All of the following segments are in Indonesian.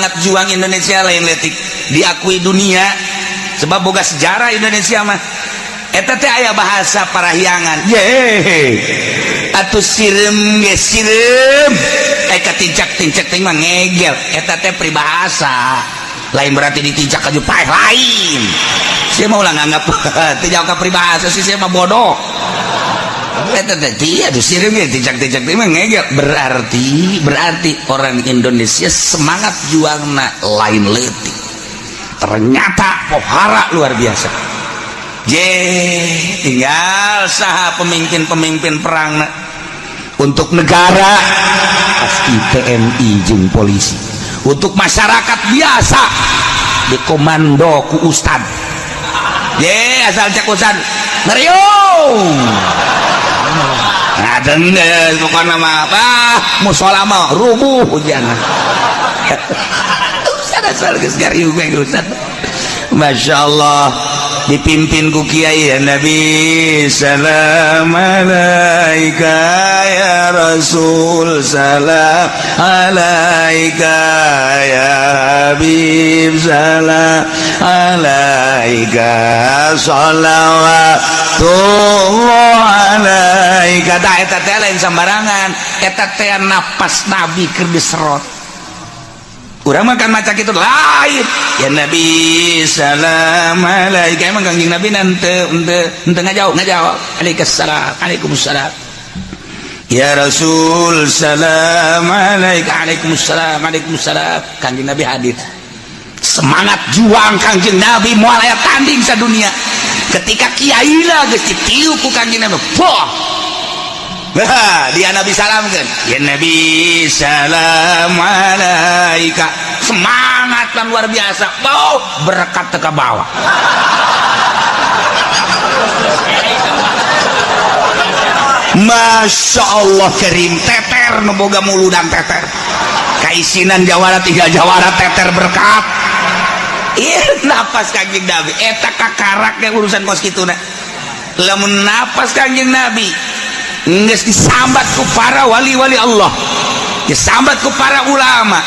semangat juang Indonesia lain letik diakui dunia sebab boga sejarah Indonesia mah eta teh aya bahasa parahyangan ye atuh sirem ge sirem eka tincak-tincak teh mah ngegel eta teh pribahasa lain berarti ditincak aju paeh lain saya mau lah nganggap teh jauh ka pribahasa sih saya mah bodoh eta teh dia atuh sirem ge tincak-tincak teh mah ngegel berarti orang Indonesia semangat juangna lain leutik ternyata pohara luar biasa. Tinggal saha pemimpin perang untuk negara pasti TNI jeung polisi, untuk masyarakat biasa dikomando ku ustad asal cek ustad ngeriung ngadeng pokoknya mah apa musola mah rubuh jangan ustad asal geus ngeriung ustad. Masya Allah dipimpin ku kiai ya Nabi salam alaika ya Rasul salam alaika ya Habib salam alaika salawatullah alaika da eta teh lain sambarangan eta teh napas Nabi keur diserot urang makan maca kitu lain ya Nabi salam alaika emang kangjeng Nabi nante ngajawab Waalaikumsalam ya Rasul salam alaika Waalaikumsalam kangjeng Nabi hadir semangat juang kangjeng Nabi moal aya tanding sadunia ketika kiaina geus ditiup ku kangjeng Nabi dia Nabi salamkan ya Nabi salam alaika semangat kan luar biasa berkat teka bawah Masya Allah Karim teter neboga mulu dan teter kaisinan jawara 3 jawara teter berkat napas kanjeng Nabi eta kakaraknya urusan kos kituna lamun napas kanjeng Nabi nges disambat ku para wali-wali Allah disambat ku para ulama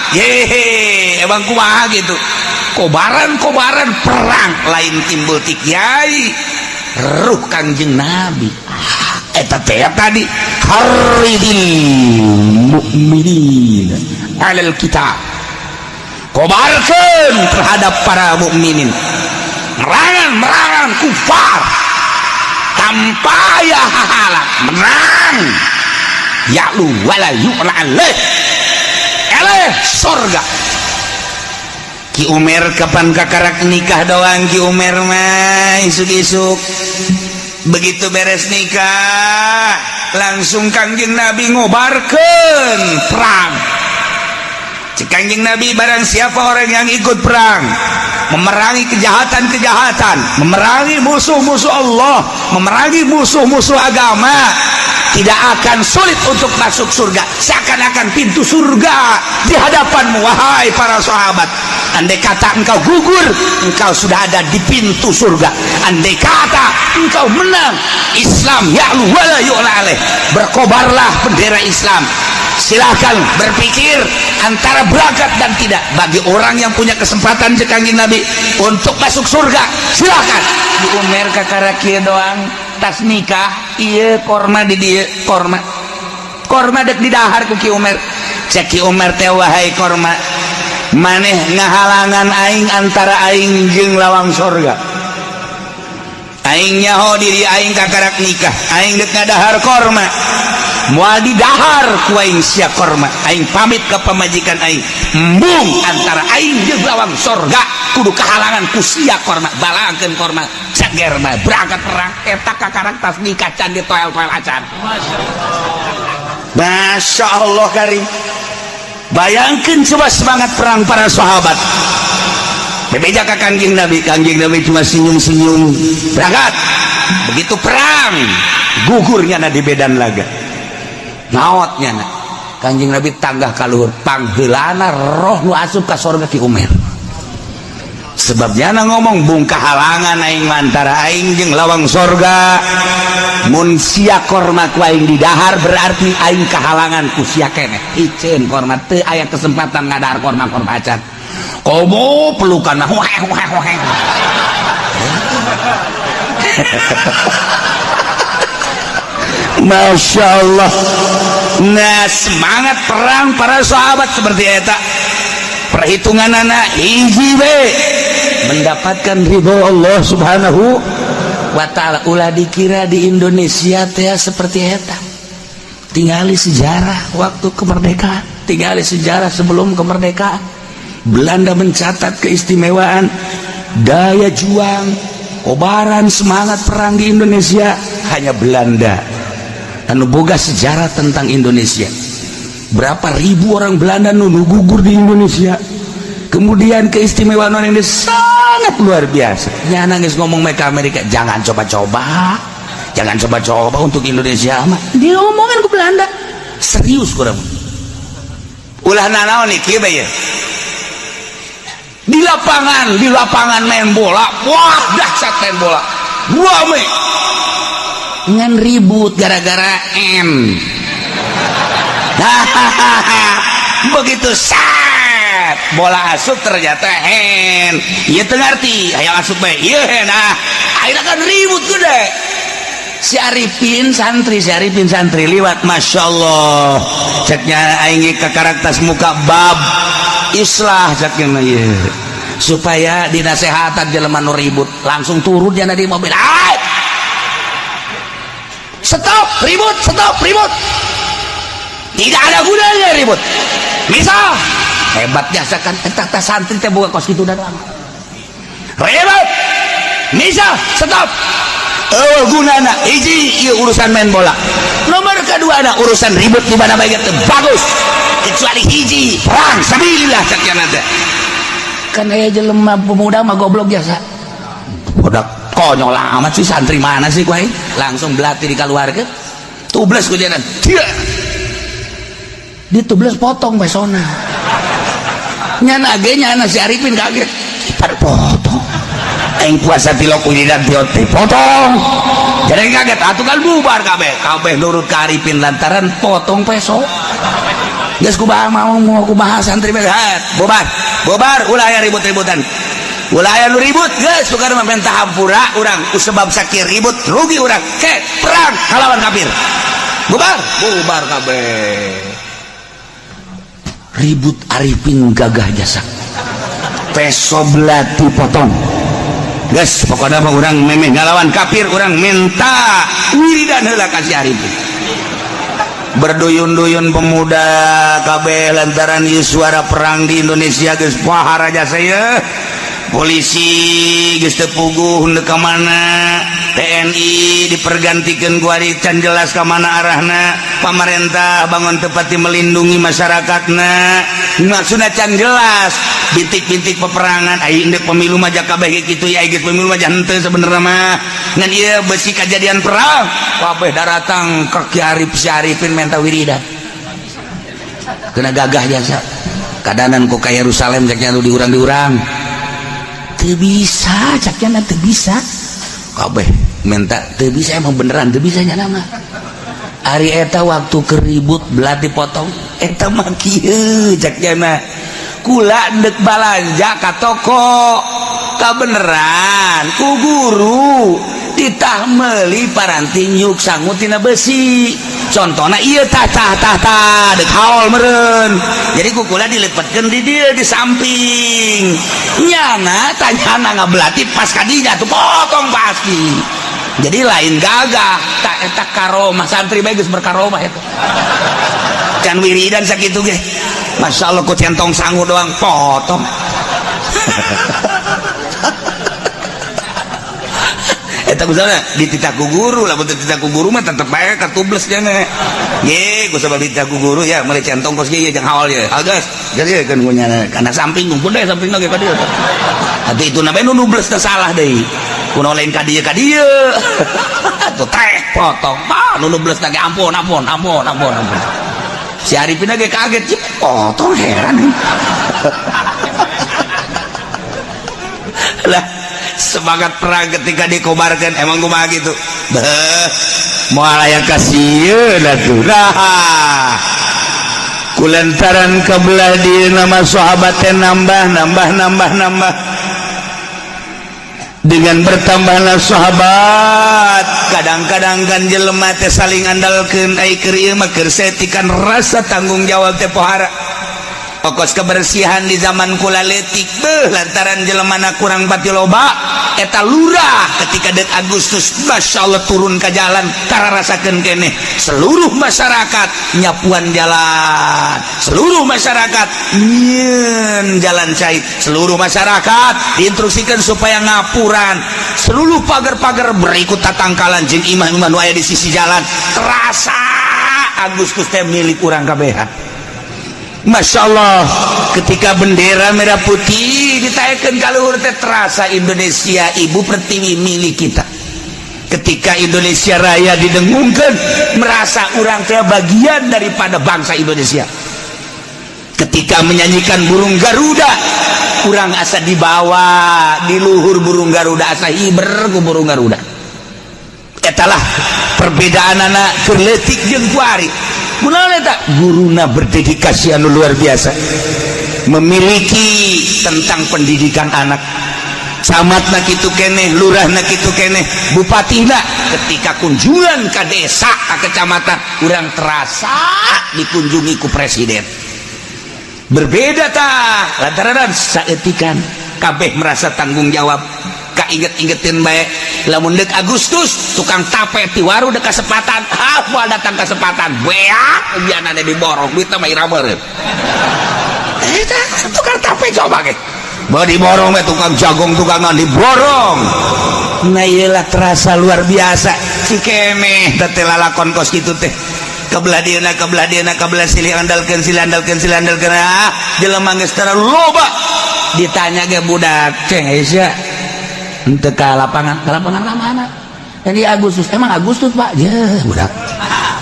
emang kumaha gitu kobaran perang lain timbul ti kiai ruh kanjeng Nabi eta teh tadi haridil mukminin alal kitab kobarkeun terhadap para mukminin merangan kufar tanpa ya halak menang ya'lu wala yu'la alaih sorga Ki Umar kapan kakarak nikah doang Ki Umar mah isuk-isuk begitu beres nikah langsung kangjeng Nabi ngobarkeun perang cek kangjeng Nabi barang siapa orang yang ikut perang memerangi kejahatan-kejahatan memerangi musuh-musuh Allah memerangi musuh-musuh agama tidak akan sulit untuk masuk surga seakan-akan pintu surga di hadapanmu wahai para sahabat andai kata engkau gugur engkau sudah ada di pintu surga andai kata engkau menang Islam ya'lu wala yu'la alaih berkobarlah bendera Islam silahkan berpikir antara berangkat dan tidak bagi orang yang punya kesempatan kanjeng Nabi untuk masuk surga silahkan di Umar kakarakia doang tas nikah iya korma di dia korma dek di dahar ku Ki Umar cek Ki Umar teh wahai korma maneh ngahalangan aing antara aing jeung lawang surga aing nyaho diri aing kakarak nikah aing dek ngadahar korma moal di dahar ku aing sia korma aing pamit ke pamajikan aing embung antara aing jeung lawang surga kudu kahalangan ku sia korma balangkeun korma cager mah berangkat perang eta kakarak tas nikah can ditoel-toel acan Masya Allah Karim bayangkeun coba semangat perang para sahabat bebeja ka kanjeng Nabi cuma senyum-senyum berangkat begitu perang gugurnya na di bedan laga naotnya na kanjeng Nabi tanggah kaluhur pangheulana roh nu asup ka surga Ki Umar sebabnya na ngomong bung kahalangan aing antara aing jeung lawang surga mun sia korma ku aing di dahar berarti aing kahalangan ku sia keneh iceun korma teu aya kesempatan ngadahar korma acan komo pelukan Masya Allah. Nah, semangat perang para sahabat seperti eta. Perhitungan anak hiji we mendapatkan ridho Allah Subhanahu wa ta'ala. Ulah dikira di Indonesia teh seperti eta. Tinggali sejarah waktu kemerdekaan, tinggali sejarah sebelum kemerdekaan. Belanda mencatat keistimewaan daya juang, kobaran semangat perang di Indonesia hanya Belanda. Anu boga sejarah tentang Indonesia. Berapa ribu orang Belanda nu gugur di Indonesia. Kemudian keistimewaan Indonesia sangat luar biasa. Nya nangis ngomong mereka Amerika, jangan coba-coba. Jangan coba-coba untuk Indonesia mah. Dia ngomongan ke Belanda. Serius kurang. Ulah nanaon nih kieu bae. Di lapangan main bola. Wah, dahsyat main bola. Rame. Ngan ribut gara-gara M. Begitu sat bola asup ternyata hen. Ieu teu ngarti, hayang asup bae. Ieu hen. Nah, akhirnya kan ribut gede. Si Arifin santri liwat, Masya Allah, ceknya aing ke karakter muka bab islah ceknya supaya dinasehatan jelema nu ribut langsung turun jana di mobil. Stop ribut, tidak ada gunanya ribut. Misal hebatnya sekan entah santri teh buka kos kitu dan lama ribut. Misal stop. Gunana hiji urusan main bola, nomor kedua ada urusan ribut di mana baik itu bagus, kecuali hiji perang sabilillah caknya nanti kan aya jelema pemuda mah goblok biasa udah konyol amat sih. Santri mana sih kuai langsung belati di keluarga tubles kujanan ditubles potong pesona nyana si Arifin kaget pada potong yang puasa tilok ujidan tioti potong jadi kaget atuh kan bubar kabeh nurut ke Arifin lantaran potong peso. Geus kumaha mau kumaha santri behat bobar ulah aya ribut-ributan ulah aya nu ribut geus tukar mah hampura urang sebab sakit ribut rugi urang ke perang kalawan kafir bubar kabeh ribut. Arifin gagah jasa peso belati potong. Guys, pokoknya orang memeh ngalawan kafir, orang minta wiridan heula ka si Arifin. Berduyun-duyun pemuda kabeh lantaran ieu suara perang di Indonesia geus pahar aja saya. Polisi geus teu puguh henteu ka mana, TNI dipergantikeun ku ari can jelas ka mana arahna, pamarentah bangun tepati melindungi masyarakatna. Maksudna can jelas bintik-bintik peperangan ai indek pemilu mah jak kabeh kitu ya geus pemilu mah henteu sebenarnya mah ngan ieu besi kejadian perang kabeh daratang ka Ki Arif si Arifin menta wiridan kena gagah jasa kadanan ku ka Yerusalem caknya nu diurang teu bisa caknya teu bisa kabeh menta teu bisa emang beneran teu bisa nya mah ari eta waktu keribut belati potong eta mah kieu caknya kula ndek balanja ka toko kabeneran ku guru ditah meuli paranting yuk sangut tina besi contohna ieu tah dek haol meureun jadi ku kula dilepetkeun di dieu di samping nyana tanyana ngabelati pas ka dinya tuh potong pasti jadi lain gagah tak eta karomah santri bae geus berkaromah eta can wiridan sakitu ge. Masya Allah ku centong sangu doang potong. Eta kusana ditita ku guru lah betul ditita ku guru mah tetep bae katubles nya ye ku sabab ditita ku guru ya meuli centong kos ye jeung haol ye agas jadi kan nya kana samping ngumpul deh sampingna ge ka dieu atuh itu na bae nu nubles teh salah deui kuno lain ka dieu atuh teh potong nu nubles teh ampun si Arifin lagi kaget potong heran lah semangat perang ketika dikobarkan emang kumaha gitu moal aya kasieun atuh kulantaran kabelah di nama sahabatnya nambah dengan bertambahnya sahabat kadang-kadang kan jelema teh saling andalkeun ai keur ieu mah keur setikan rasa tanggung jawab teh pohara pokos kebersihan di zaman kula letik lantaran jelemana kurang pati loba eta lurah ketika dek Agustus Masya Allah turun ke jalan kararasakeun keneh seluruh masyarakat nyapuan jalan seluruh masyarakat nyeun jalan cai seluruh masyarakat diinstruksikan supaya ngapuran seluruh pagar-pagar berikut tatangkalan jeung imam-imam nu aya di sisi jalan terasa Agustus teh milik urang kabeh. Masya Allah ketika bendera merah putih ditayakan kaluhur teh terasa Indonesia ibu pertiwi milik kita ketika Indonesia Raya didengungkan merasa orang teh bagian daripada bangsa Indonesia ketika menyanyikan burung Garuda orang asa dibawa di luhur burung Garuda asa hiber ku burung Garuda etalah perbedaan anak kerletik jeung kuari kunaon eta guruna berdedikasi anu luar biasa memiliki tentang pendidikan anak camatna kitu keneh lurahna kitu keneh bupatina ketika kunjungan ke desa ke kecamatan urang terasa dikunjungi ku presiden berbeda tah lantaran saeutikan kabeh merasa tanggung jawab kainget-ingetin bae lamun dek Agustus tukang tape ti waru dek kesempatan moal datang kesempatan beak biana di borong duit mah irabeureun eta tukang tape coba ge bae di borong mah tukang jagung tukangan di borong nah iyalah terasa luar biasa si keneh teh lalakon kos kitu teh kebelah dieuna kebelah silih andalkeun jelema geus tara loba ditanya ge budak ceng Aisyah ente ke lapangan mana jadi Agustus emang Agustus pak ya budak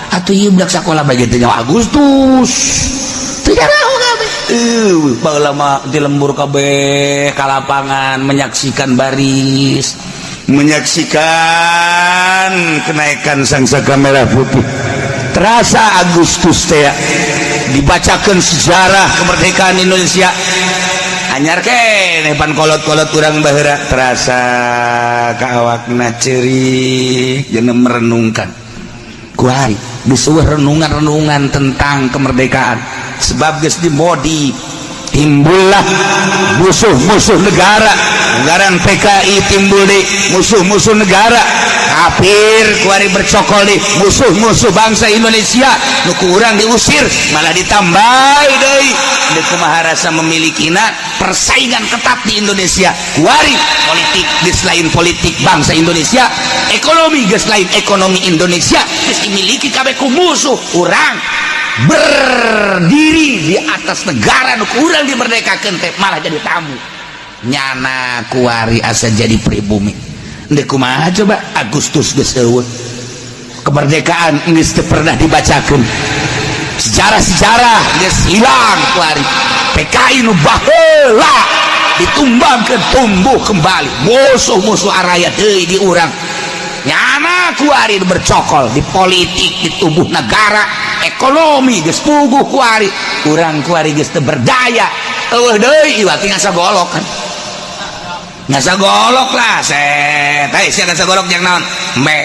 atuh ieu budak sakola bae teh nyawa Agustus teu jarang kabeh baheula mah di lembur kabeh ka lapangan menyaksikan baris menyaksikan kenaikan sangsaka merah putih terasa Agustus teh dibacakeun sejarah kemerdekaan Indonesia anyar keneh pan kolot-kolot urang baheura terasa ka awakna ceurik jeung merenungkan kuari geus renungan-renungan tentang kemerdekaan sebab geus dimodi timbullah musuh-musuh negara anggaran PKI timbul di musuh-musuh negara kafir kuari bercokol di musuh-musuh bangsa Indonesia nu urang diusir malah ditambahi deui deuk kumaha rasa memilikiنا persaingan ketat di Indonesia kuari politik geus lain politik bangsa Indonesia ekonomi geus lain ekonomi Indonesia geus dimiliki kabeh ku musuh urang berdiri di atas negara nu urang dimerdekakeun teh malah jadi tamu nyana kuari asa jadi pribumi deuk kumaha coba Agustus geus eueuh kemerdekaan geus teu pernah dibacakeun sejarah-sejarah geus hilang kuari PKI nu baheula ditumbangkeun tumbuh kembali musuh-musuh araya deui di urang nyana kuari bercokol di politik di tubuh negara ekonomi geus puguh kuari urang kuari geus teu berdaya eueuh deui ieu teh ngasa golok kan ngasa golok lah set teh sia ngasa golok jeung naon embe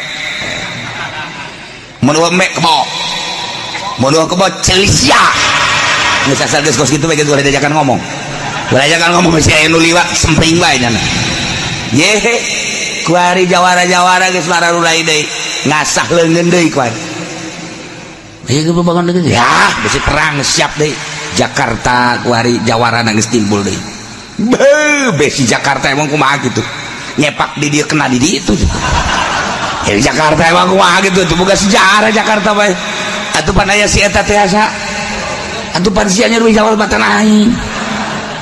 mun embe kebo mun kebo celisia geus asal geus kos kitu bae geus diajakan ngomong si aya nu liwat sempring bae nya ye kuari jawara-jawara geus mararulai deui ngasah leungeun deui kuari ieu bangun deui ya bisi terang siap deui Jakarta kuari jawarana geus timbul deui besi Jakarta emang kumaha gitu nyepak di dia kena di dia itu ya Jakarta emang kumaha gitu itu bukan sejarah Jakarta bae atuh pan aya si eta teh asa atuh pan sia nya ruih jawal batanai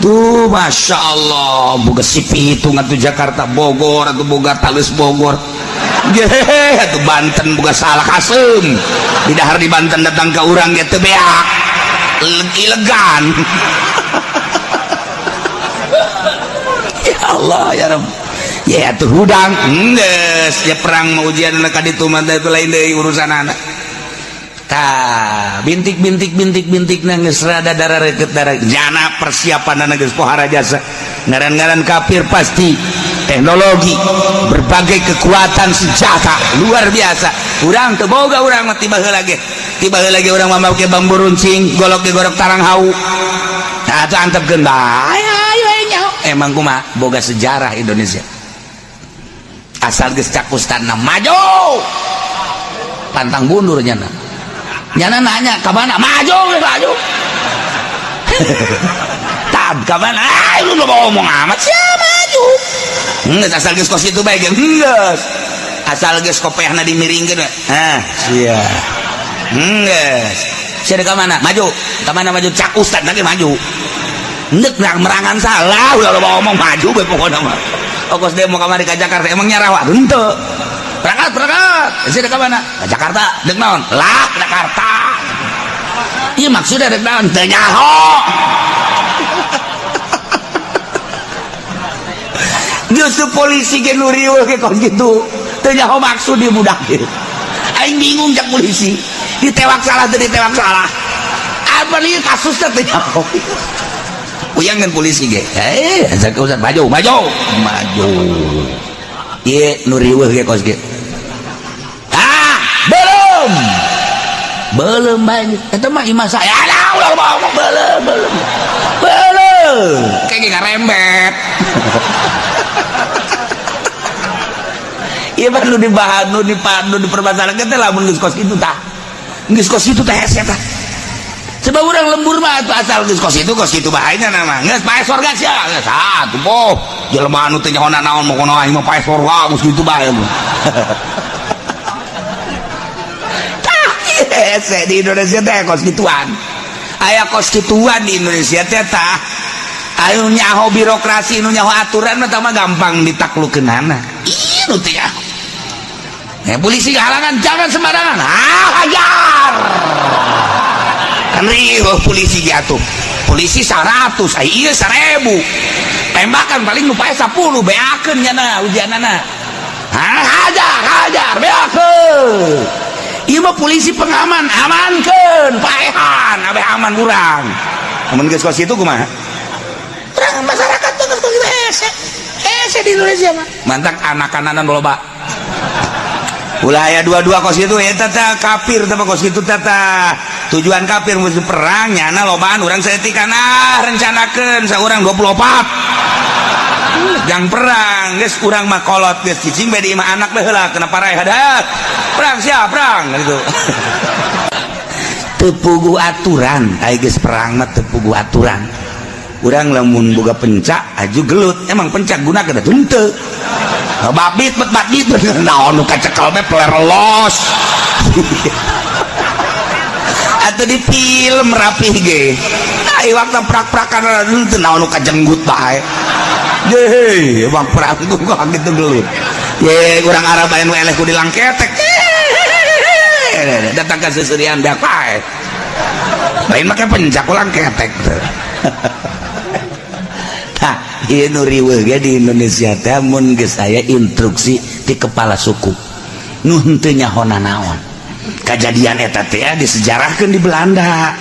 tuh Masya Allah boga si pitung atuh Jakarta Bogor atuh boga talus Bogor ye atuh Banten boga salah kasem di dahar di Banten datang ke urang ge teu beak ilegan ya Allah ya Rabb ya atuh hudang geus ya perang mau ujian ka ditu mah itu lain deui urusan anak bintik nangis rada darah reket darah jana persiapan nangis pohara jasa ngaran-ngaran kafir pasti teknologi berbagai kekuatan senjata luar biasa urang teu boga urang mah tiba heula lagi urang mah make bambu runcing golok tarang hau nah itu antepkeun bae ayo nyaho emang kumaha boga sejarah Indonesia asal geus cakustana maju pantang mundur nyana nanya kemana maju tab kemana lu mau ngomong amat siapa maju nggak asal geus kos itu baik geus asal geus kopeahna dimiringkeun sia geus sia kemana maju cak ustad lagi maju nek merangan salah ulah mau ngomong maju bae pokona mah kos demo kamari ka Jakarta emang nyarawa henteu berangkat sia ka mana ka Jakarta deuk naon lah Jakarta ieu maksudna deuk naon teu nyaho justru polisi ge nu riweuh ge kos kitu teu nyaho maksud di budak ge aing bingung jak polisi ditewak salah teu ditewak salah apa ieu kasusna teu nyaho uyangan polisi ge asa ka usah maju ieu nu riweuh ge kos ge belum banyak itu mah imah saya udah ngomong belum kayak ngarembet iya mah nu dibahas nu dipermasalahkan teh lamun geus kos kitu tah hese tah sebab urang lembur mah asal geus kos itu bahayana nama geus pae sorga sia geus atuh poh jelema anu teh nyaho naon mokono aing mah pae sorga geus kitu bae di Indonesia teh konstituan aya konstituan di Indonesia teh tah anu nyaho birokrasi nu nyaho aturan mah mah gampang ditaklukkeunana ieu nu teh polisi halangan jangan sembarangan hajar kan riweuh polisi ge atuh polisi 100 ieu 1000 tembakan paling nu pae 10 beakeun nya ujianana hajar beakeun ieu mah polisi pengaman amankeun paehan abe aman urang mun geus kos kitu kumaha urang masyarakat teh geus kitu hese di Indonesia mah mantak anak-ananan loba ulah aya dua-dua kos kitu eta teh kafir teh kos kitu teh tujuan kafir musuh perang nyana lobaan urang saeutikana rencanakeun saurang 24 jang perang geus urang mah kolot geus cicing bade imah anak teh heula kena parai hadat perang siap perang gitu teu puguh aturan aya geus perang mah teu puguh aturan urang lamun boga pencak aju gelut emang pencak gunakeun henteu babit naon nu kacekel mah plerelos atuh di film rapih ge ai waktu prak-prakan henteu naon nu kajenggut bae ye emang perang ku gitu gelut ye urang Arab anu eleh ku dilangketek datang ke seserian dak pae lain make pencak ulang ketek tah ieu nu riweuh ge di Indonesia teh mun geus aya instruksi ti kepala suku nu henteu nyahona naon kajadian eta teh disejarahkeun di Belanda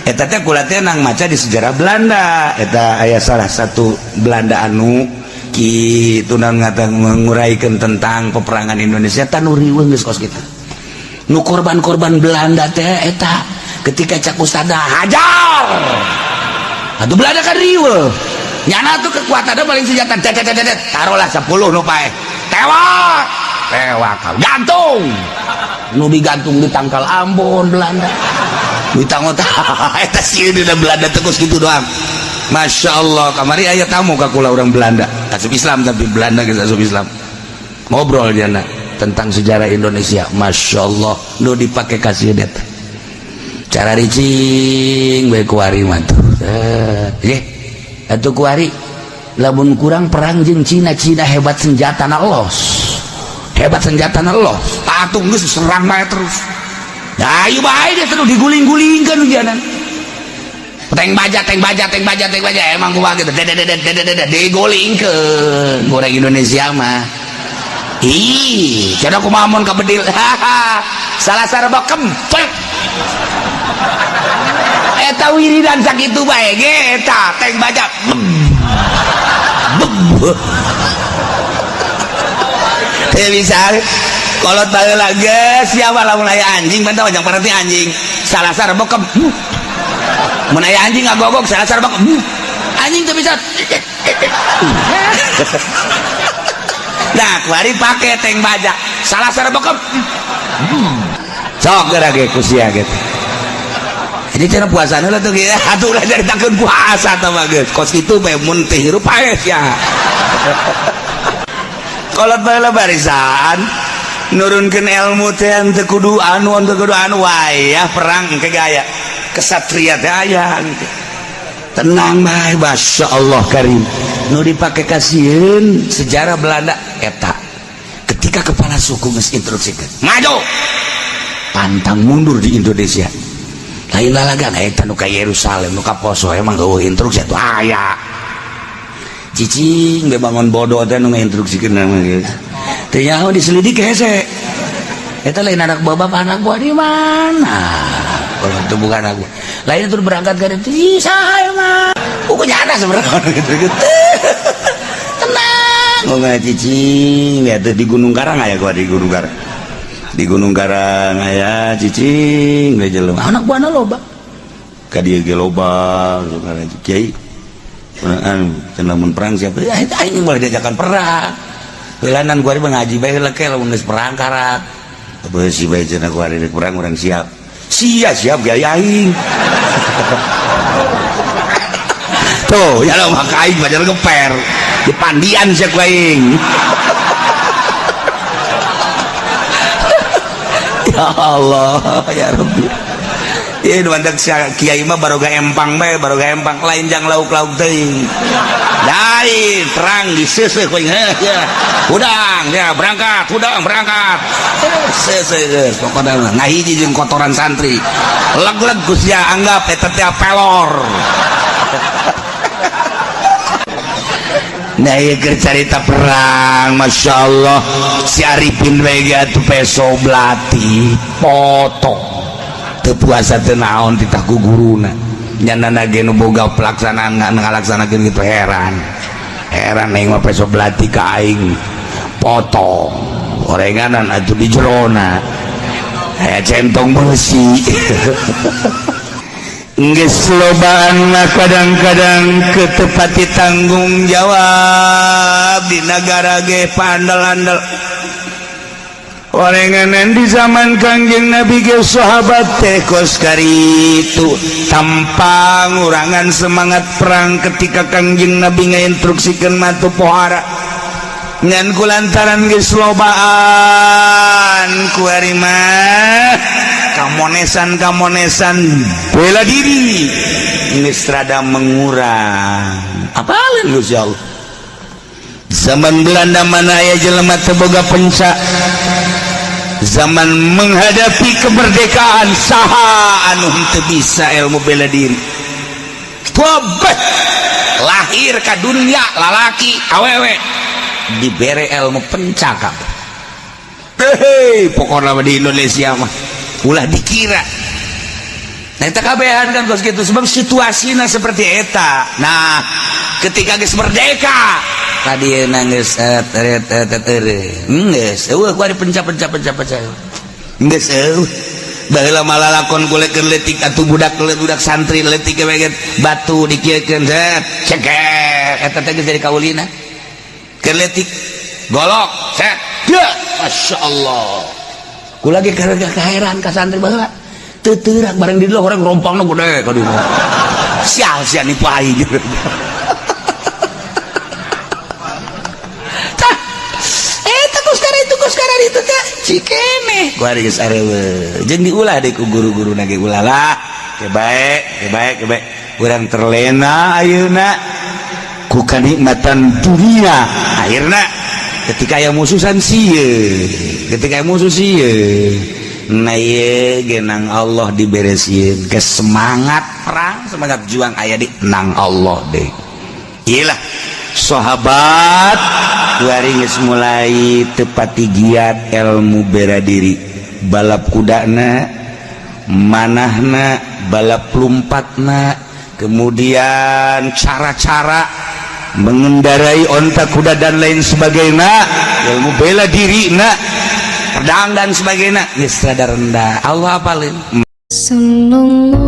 eta teh kula teh nang maca di sejarah Belanda eta aya salah satu Belanda anu kitu nang nguraykeun tentang peperangan Indonesia tah nu riweuh geus kos kitu nu korban-korban Belanda teh eta ketika cak ustada hajar atuh Belanda kan riweuh nyana tuh kekuatanna paling senjata taruhlah 10 nu pae tewak gantung nu digantung di tangkal Ambon Belanda ditanggot eta sieun dina Belanda teh geus kitu doang Masya Allah kamari aya tamu ka kula urang Belanda asup Islam tapi Belanda geus asup Islam ngobrol jana tentang sejarah Indonesia Masya Allah nu dipake kasih det cara ricing bae kuari mah tuh nggih atuh kuari lamun kurang perang jeung Cina hebat senjatana los atuh geus serang bae terus ya ieu bae dia terus diguling-gulingkeun ujianan teng baja emang kumaha gitu digolingkeun goreng Indonesia mah ih cenah kumaha mun kabedil salah sareba kempet eta wiridan sakitu bae ge eta teng baja teh bisa kolot baheula geus siapa lamun aya anjing bantah ojang perhati anjing salasar bokem mun aya anjing ngagogok salasar bokem anjing teu bisa nah kuari pake teng baja salasar bokem sok geura ge ku sia gitu jadi cara puasana lah tuh gitu atuh ulah jaritakeun puasa tah mah geus kos kitu bae mun teh hirup paes ya kolot baheula barisan nurunkeun ilmu teh teu kudu anu wayah perang ke gaya kesatria teh aya gitu. Tenang bae Masya Allah Karim nu dipake kasieun sejarah Belanda eta ketika kepala suku geus instruksikeun maju pantang mundur di Indonesia lain lalagan eta nu ka Yerusalem nu ka poso emang eueuh instruksi atuh aya cicing bebangun bodoh teh nu ngainstruksikeun mah geus teu nyaho diselidik hese eta lain anak bapak anak buah di mana kalau itu bukan anak buah lain itu berangkat ke ditu saha mah uku nyata sebenarnya gitu tenang ngomong cicing lihat di Gunung Karang aya gua di Gunung Karang aya cicing ge jelema anak buahna loba ka dieu ge loba karena kiai cenah mun perang siapa ya eta aing boleh diajakan perang helanan gua ngaji bae heula ke lamun geus perang karak beusi bae cenah gua rek perang urang siap siap gaya aing tuh ya lo maka aing bajar geper di pandian sia ku aing ya Allah ya Rabbi ya nu andak kiai mah baroga empang bae lain jang lauk-lauk teuing lain terang diseuseuh ku aing ya udang ya berangkat seuseuh geus pokona ngahiji jeung kotoran santri leg-leg Gus ya anggap eta teh pelor nah ieu keur carita perang Masya Allah si Arifin we ge atuh peso belati potong teu puasa teu naon titah ku guruna nyanana ge nu boga pelaksanaan ngalaksanakeun kitu heran aing mah peso belati ka aing potong gorenganan atuh di jerona aya centong besi geus lobaan mah kadang-kadang ketepati tanggung jawab di negara ge pandal-andal orenganan di zaman Kangjeng Nabi ge sahabat teh kos karitu tanpa ngurangan semangat perang ketika Kangjeng Nabi ngainstruksikeun matu pohara ngan kulantaran geus lobaan ku ari mah kamonesan bela diri geus rada mengurang apalin Gusti Allah zaman Belanda mana aya jelema teu boga penca zaman menghadapi kemerdekaan saha anu teu bisa ilmu bela diri tobat lahir ka dunia lalaki awewe dibere ilmu pencakap pokoknya di Indonesia mah ulah dikira nah eta kabehan kan kos gitu sebab situasinya seperti eta nah ketika geus merdeka tadi nangis geus eueuh ku ari penca geus eueuh baheula malah lakon kulekeun leutik atuh budak santri leutik we batu dikiekeun ceker eta teh geus jadi kaulina keur leutik golok set Masya Allah ku lagi kaheran ka santri baheula teu teurak bareng di dieu orang rompangna gede ka dieu sia-sia nipu aing tah eta kuskara itu teh cikene ku ari geus areueuh jeung diulah deui ku guru-guruna ge ulah lah ke bae urang terlena ayeuna ku kanikmatan dunia akhirna ketika aya musuhan sieun nah ieu ge nang Allah diberesieun ke semangat perang semangat juang aya di nang Allah deh iyalah sahabat kuari geus mulai tepati giat ilmu bela diri balap kudana manahna, balap lumpatna, kemudian cara-cara mengendarai onta kuda dan lain sebagainya, ilmu bela diri pedang dan sebagainya, geus rada rendah. Allah apalin. Sallallahu